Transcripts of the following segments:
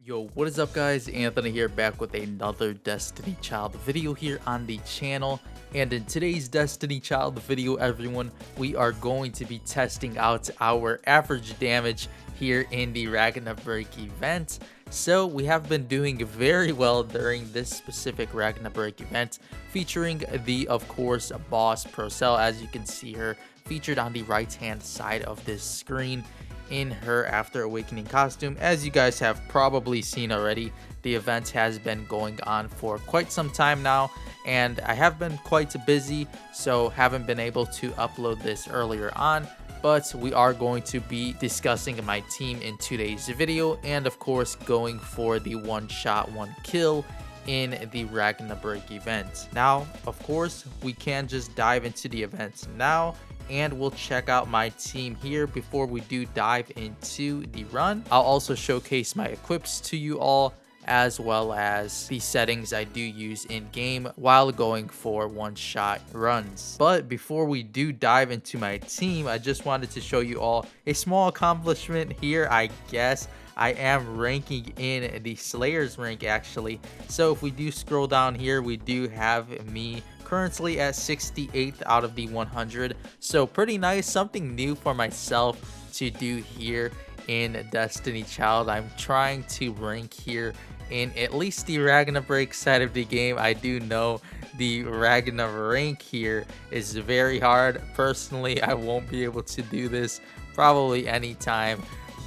Yo, what is up guys? Anthony here, back with another Destiny Child video here on the channel. And in today's Destiny Child video, everyone, we are going to be testing out our average damage here in the Ragna break event. So we have been doing very well during this specific Ragna break event, featuring the, of course, boss Procel, as you can see her featured on the right hand side of this screen in her After Awakening costume. As you guys have probably seen already, the event has been going on for quite some time now, and I have been quite busy, so haven't been able to upload this earlier on. But we are going to be discussing my team in today's video, and of course going for the one shot, one kill in the Ragna break event. Now, of course, we can just dive into the event now, and we'll check out my team here before we do dive into the run. I'll also showcase my equips to you all, as well as the settings I do use in game while going for one-shot runs. But before we do dive into my team, I just wanted to show you all a small accomplishment here, I guess. I am ranking in the Slayer's rank actually. So if we do scroll down here, we do have me currently at 68th out of the 100. So pretty nice, something new for myself to do here in Destiny Child. I'm trying to rank here in at least the Ragna break side of the game. I do know the Ragna rank here is very hard. Personally, I won't be able to do this probably anytime.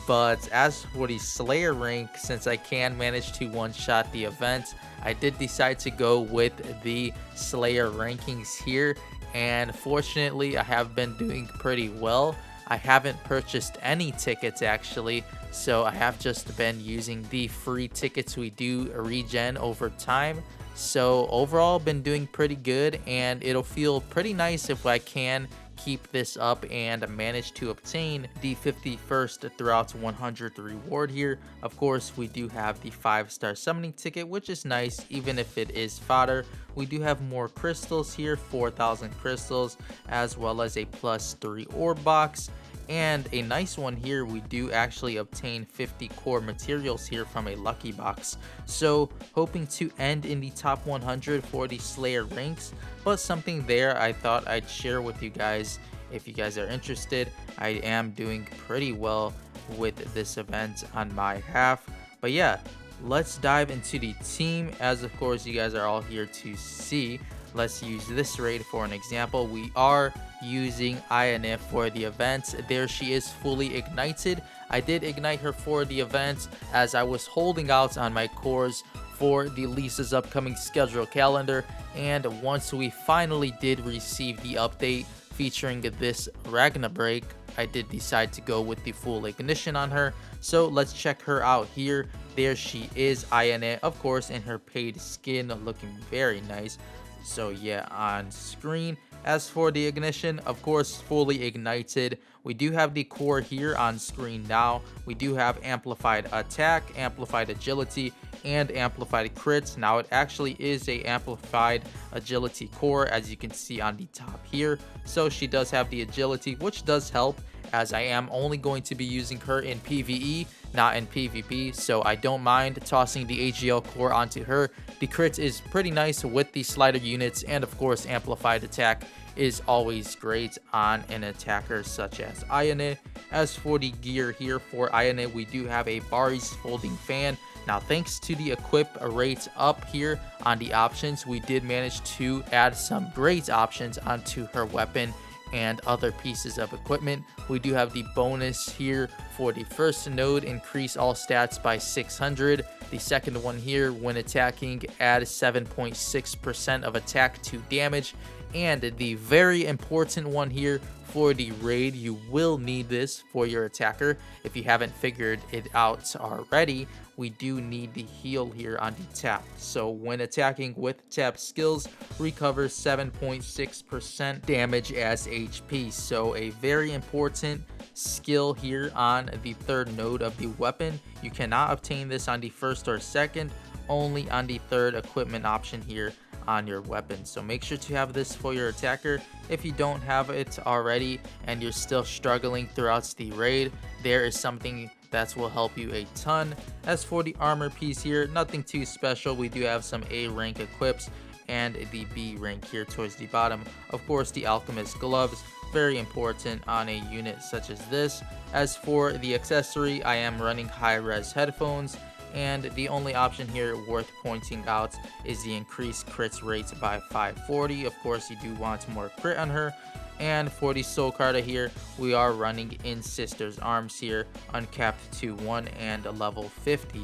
But as for the Slayer rank, since I can manage to one-shot the event, I did decide to go with the Slayer rankings here. And fortunately, I have been doing pretty well. I haven't purchased any tickets actually, so I have just been using the free tickets we do regen over time. So overall, been doing pretty good, and it'll feel pretty nice if I can keep this up and manage to obtain the 51st throughout 100 reward here. Of course, we do have the 5-star summoning ticket, which is nice even if it is fodder. We do have more crystals here, 4,000 crystals, as well as a +3 orb box. And a nice one here, we do actually obtain 50 core materials here from a lucky box. So hoping to end in the top 100 for the Slayer ranks, but something there I thought I'd share with you guys if you guys are interested. I am doing pretty well with this event on my half. But yeah, let's dive into the team, as of course you guys are all here to see. Let's use this raid for an example. We are using Iona for the event. There she is, fully ignited. I did ignite her for the event as I was holding out on my cores for the Lisa's upcoming schedule calendar. And once we finally did receive the update featuring this Ragna break, I did decide to go with the full ignition on her. So let's check her out here. There she is, Iona, of course, in her paid skin, looking very nice. So yeah, on screen. As for the ignition, of course, fully ignited. We do have the core here on screen now. We do have amplified attack, amplified agility, and amplified crits. Now it actually is a amplified agility core, as you can see on the top here. So she does have the agility, which does help, as I am only going to be using her in PvE, not in PvP, so I don't mind tossing the AGL core onto her. The crit is pretty nice with the slider units, and of course amplified attack is always great on an attacker such as Iona. As for the gear here for Iona, we do have a Bari's folding fan. Now thanks to the equip rate up here on the options, we did manage to add some great options onto her weapon and other pieces of equipment. We do have the bonus here for the first node, increase all stats by 600. The second one here, when attacking, add 7.6% of attack to damage. And the very important one here for the raid, you will need this for your attacker. If you haven't figured it out already, we do need the heal here on the tap. So when attacking with tap skills, recovers 7.6% damage as HP. So a very important skill here on the third node of the weapon. You cannot obtain this on the first or second, only on the third equipment option here on your weapon. So make sure to have this for your attacker. If you don't have it already and you're still struggling throughout the raid, there is something that will help you a ton. As for the armor piece here, nothing too special. We do have some A rank equips and the B rank here towards the bottom. Of course, the alchemist gloves, very important on a unit such as this. As for the accessory, I am running high-res headphones, and the only option here worth pointing out is the increased crit rate by 540. Of course, you do want more crit on her. And for the soul carta here, we are running in Sister's Arms here, uncapped to 1 and a level 50,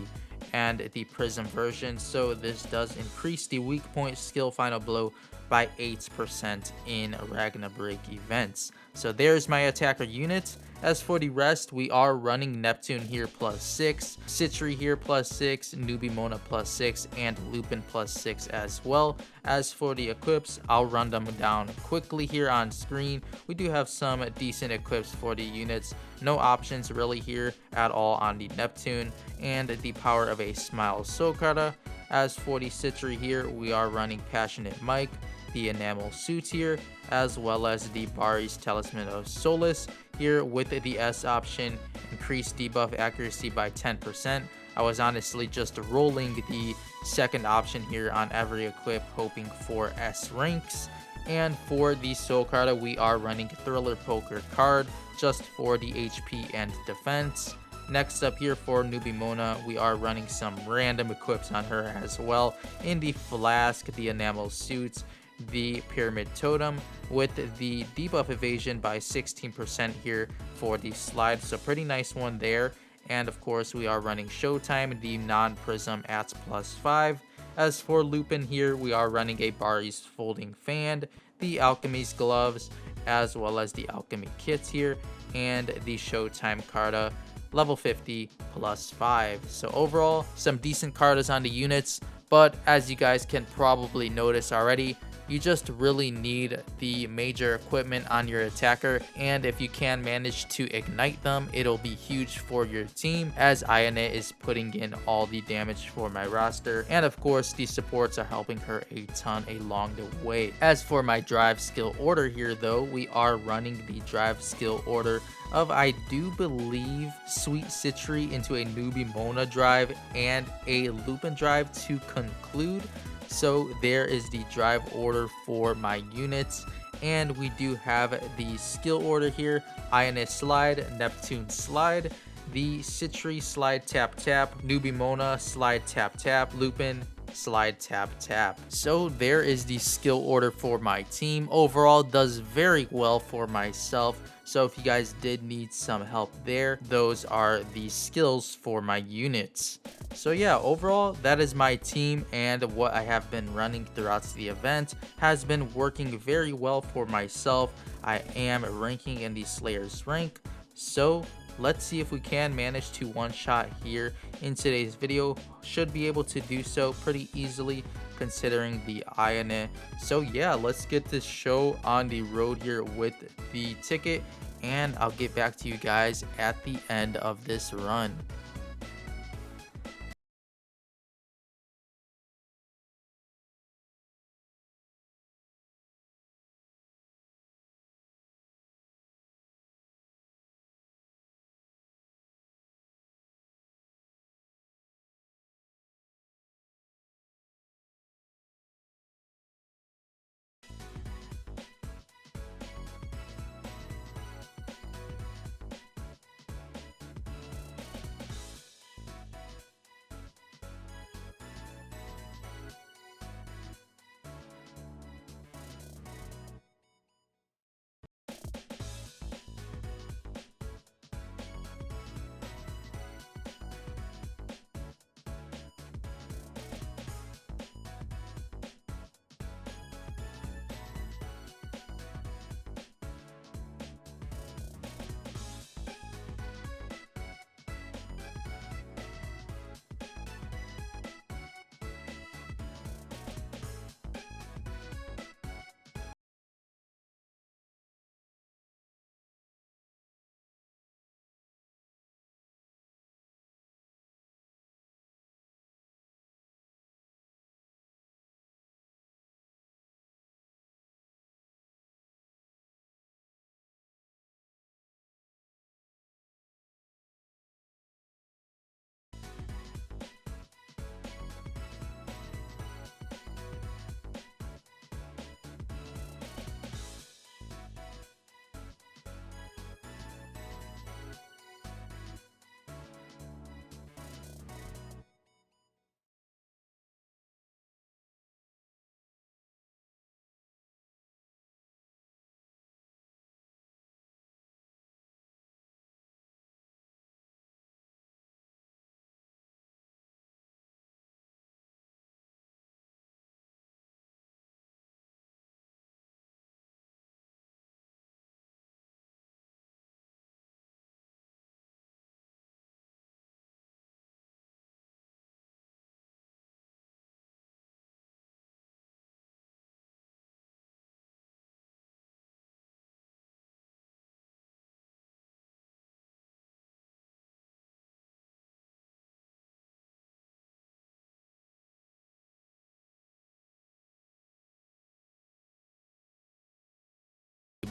and the prism version. So this does increase the weak point skill final blow by 8% in Ragna break events. So there's my attacker unit. As for the rest, we are running Neptune here +6, Citri here +6, Newbie Mona +6, and Lupin +6 as well. As for the equips, I'll run them down quickly here on screen. We do have some decent equips for the units. No options really here at all on the Neptune, and the power of a Smile Soul Carta. As for the Citri here, we are running Passionate Mike, the Enamel Suit here, as well as the Bari's Talisman of Solace here with the S option, increased debuff accuracy by 10%. I was honestly just rolling the second option here on every equip, hoping for S ranks. And for the Soul Carta, we are running Thriller Poker card just for the HP and defense. Next up here for Newbie Mona, we are running some random equips on her as well, in the Flask, the Enamel Suits, the Pyramid Totem, with the debuff evasion by 16% here for the slide, so pretty nice one there. And of course, we are running Showtime, the non-prism at +5. As for Lupin here, we are running a Bari's Folding Fan, the Alchemy's Gloves, as well as the Alchemy Kits here, and the Showtime Carta, level 50 +5. So overall, some decent cartas on the units, but as you guys can probably notice already, you just really need the major equipment on your attacker, and if you can manage to ignite them, it'll be huge for your team, as Ayane is putting in all the damage for my roster, and of course the supports are helping her a ton along the way. As for my drive skill order here though, we are running the drive skill order of, I do believe, Sweet Citri into a Newbie Mona drive and a Lupin drive to conclude. So there is the drive order for my units, and we do have the skill order here: Ionis Slide, Neptune Slide, the Citri Slide Tap Tap, Newbie Mona Slide Tap Tap, Lupin Slide Tap Tap. So there is the skill order for my team. Overall does very well for myself, so if you guys did need some help there, those are the skills for my units. So yeah, overall that is my team, and what I have been running throughout the event has been working very well for myself. I am ranking in the Slayer's rank, so let's see if we can manage to one-shot here in today's video. Should be able to do so pretty easily considering the Ayane. So yeah, let's get this show on the road here with the ticket, and I'll get back to you guys at the end of this run.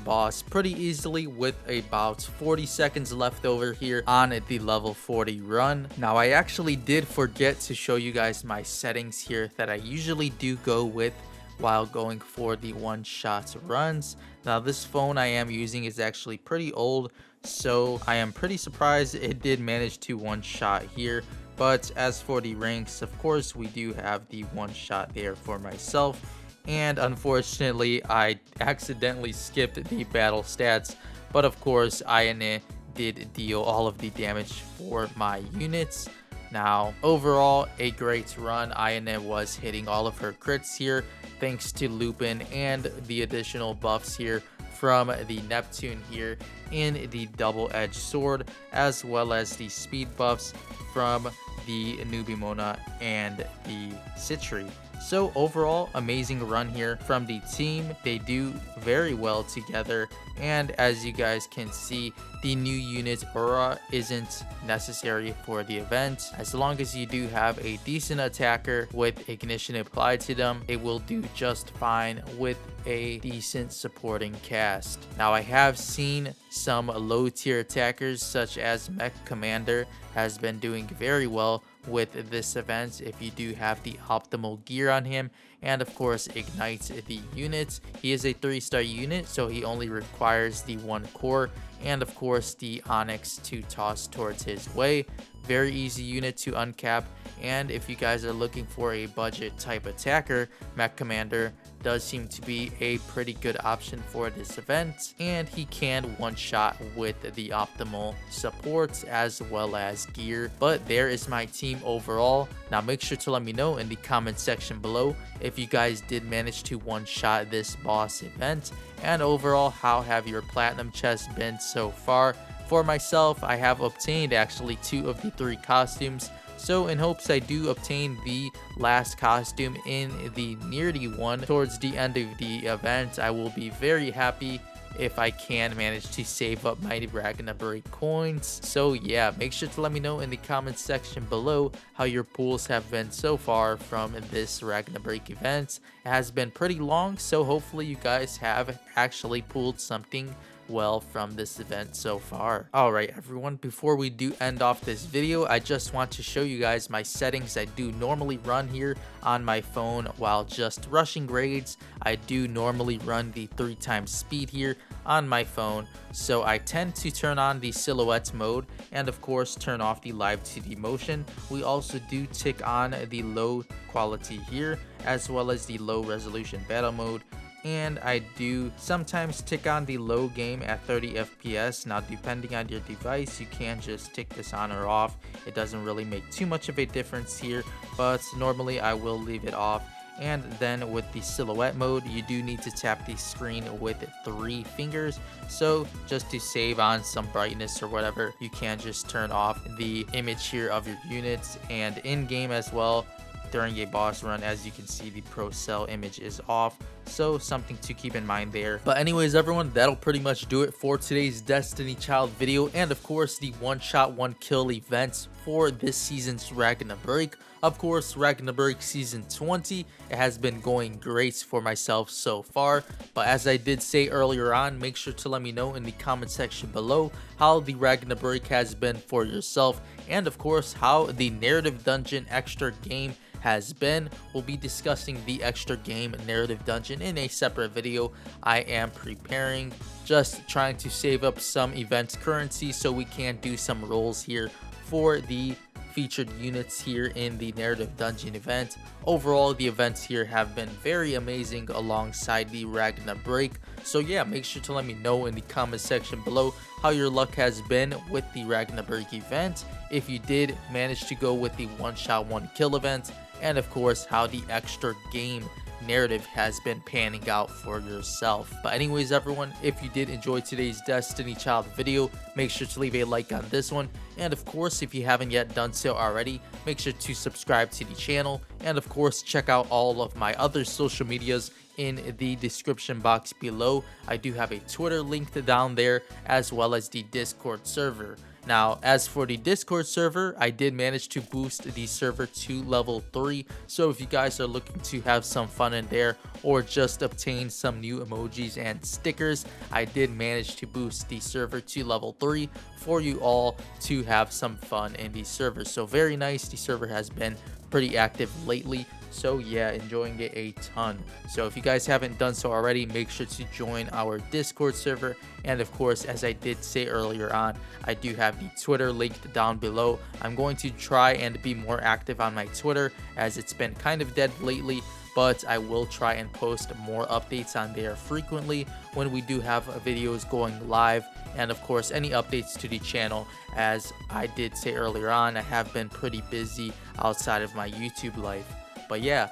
boss pretty easily with about 40 seconds left over here on the level 40 run. Now, I actually did forget to show you guys my settings here that I usually do go with while going for the one-shot runs. Now, this phone I am using is actually pretty old, so I am pretty surprised it did manage to one-shot here. But as for the ranks, of course, we do have the one-shot there for myself. And unfortunately, I accidentally skipped the battle stats. But of course, Ayane did deal all of the damage for my units. Now, overall, a great run. Ayane was hitting all of her crits here, thanks to Lupin and the additional buffs here from the Neptune here in the double-edged sword, as well as the speed buffs from the Nubimona and the Citri. So overall, amazing run here from the team. They do very well together, and as you guys can see, the new unit Aura isn't necessary for the event. As long as you do have a decent attacker with ignition applied to them, it will do just fine with a decent supporting cast. Now, I have seen some low tier attackers such as Mech Commander has been doing very well with this event if you do have the optimal gear on him, and of course ignites the units. He is a 3-star unit, so he only requires the 1 core and of course the Onyx to toss towards his way. Very easy unit to uncap, and if you guys are looking for a budget type attacker, Mech Commander does seem to be a pretty good option for this event, and he can one-shot with the optimal supports as well as gear. But there is my team overall. Now make sure to let me know in the comment section below if you guys did manage to one-shot this boss event, and overall, how have your platinum chests been so far? For myself, I have obtained actually 2 of the 3 costumes, so in hopes I do obtain the last costume in the nearly one towards the end of the event, I will be very happy if I can manage to save up my Ragna break coins. So yeah, make sure to let me know in the comments section below how your pools have been so far from this Ragna break event. It has been pretty long, so hopefully you guys have actually pulled something well from this event so far. Alright everyone, before we do end off this video, I just want to show you guys my settings I do normally run here on my phone while just rushing raids. I do normally run the 3x speed here on my phone, so I tend to turn on the silhouette mode and of course turn off the live 2D motion. We also do tick on the low quality here as well as the low resolution battle mode, and I do sometimes tick on the low game at 30 FPS. Now depending on your device, you can just tick this on or off. It doesn't really make too much of a difference here, but normally I will leave it off. And then with the silhouette mode, you do need to tap the screen with 3 fingers, so just to save on some brightness or whatever, you can just turn off the image here of your units. And in game as well, during a boss run, as you can see, the pro cell image is off, so something to keep in mind there. But anyways everyone, that'll pretty much do it for today's Destiny Child video, and of course the one-shot one kill events for this season's Ragna break. Of course, Ragna break season 20, it has been going great for myself so far, but as I did say earlier on, make sure to let me know in the comment section below how the Ragna break has been for yourself, and of course how the narrative dungeon extra game has been. We'll be discussing the extra game narrative dungeon in a separate video I am preparing, just trying to save up some event currency so we can do some rolls here for the featured units here in the narrative dungeon event. Overall, the events here have been very amazing alongside the Ragna break, so yeah, make sure to let me know in the comment section below how your luck has been with the Ragna break event, if you did manage to go with the one-shot one kill event, and of course how the extra game narrative has been panning out for yourself. But anyways everyone, if you did enjoy today's Destiny Child video, make sure to leave a like on this one, and of course if you haven't yet done so already, make sure to subscribe to the channel, and of course check out all of my other social medias in the description box below. I do have a Twitter link down there as well as the Discord server. Now, as for the Discord server, I did manage to boost the server to level 3. So if you guys are looking to have some fun in there or just obtain some new emojis and stickers, I did manage to boost the server to level 3 for you all to have some fun in the server. So very nice. The server has been pretty active lately, so yeah, enjoying it a ton. So if you guys haven't done so already, make sure to join our Discord server. And of course, as I did say earlier on, I do have the Twitter linked down below. I'm going to try and be more active on my Twitter as it's been kind of dead lately, but I will try and post more updates on there frequently when we do have videos going live, and of course any updates to the channel. As I did say earlier on, I have been pretty busy outside of my YouTube life. But yeah,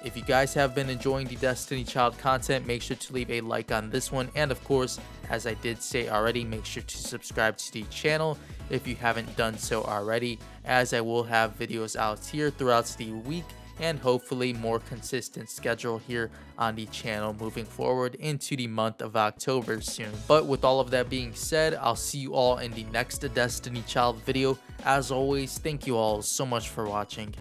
if you guys have been enjoying the Destiny Child content, make sure to leave a like on this one, and of course, as I did say already, make sure to subscribe to the channel if you haven't done so already, as I will have videos out here throughout the week and hopefully more consistent schedule here on the channel moving forward into the month of October soon. But with all of that being said, I'll see you all in the next Destiny Child video. As always, thank you all so much for watching.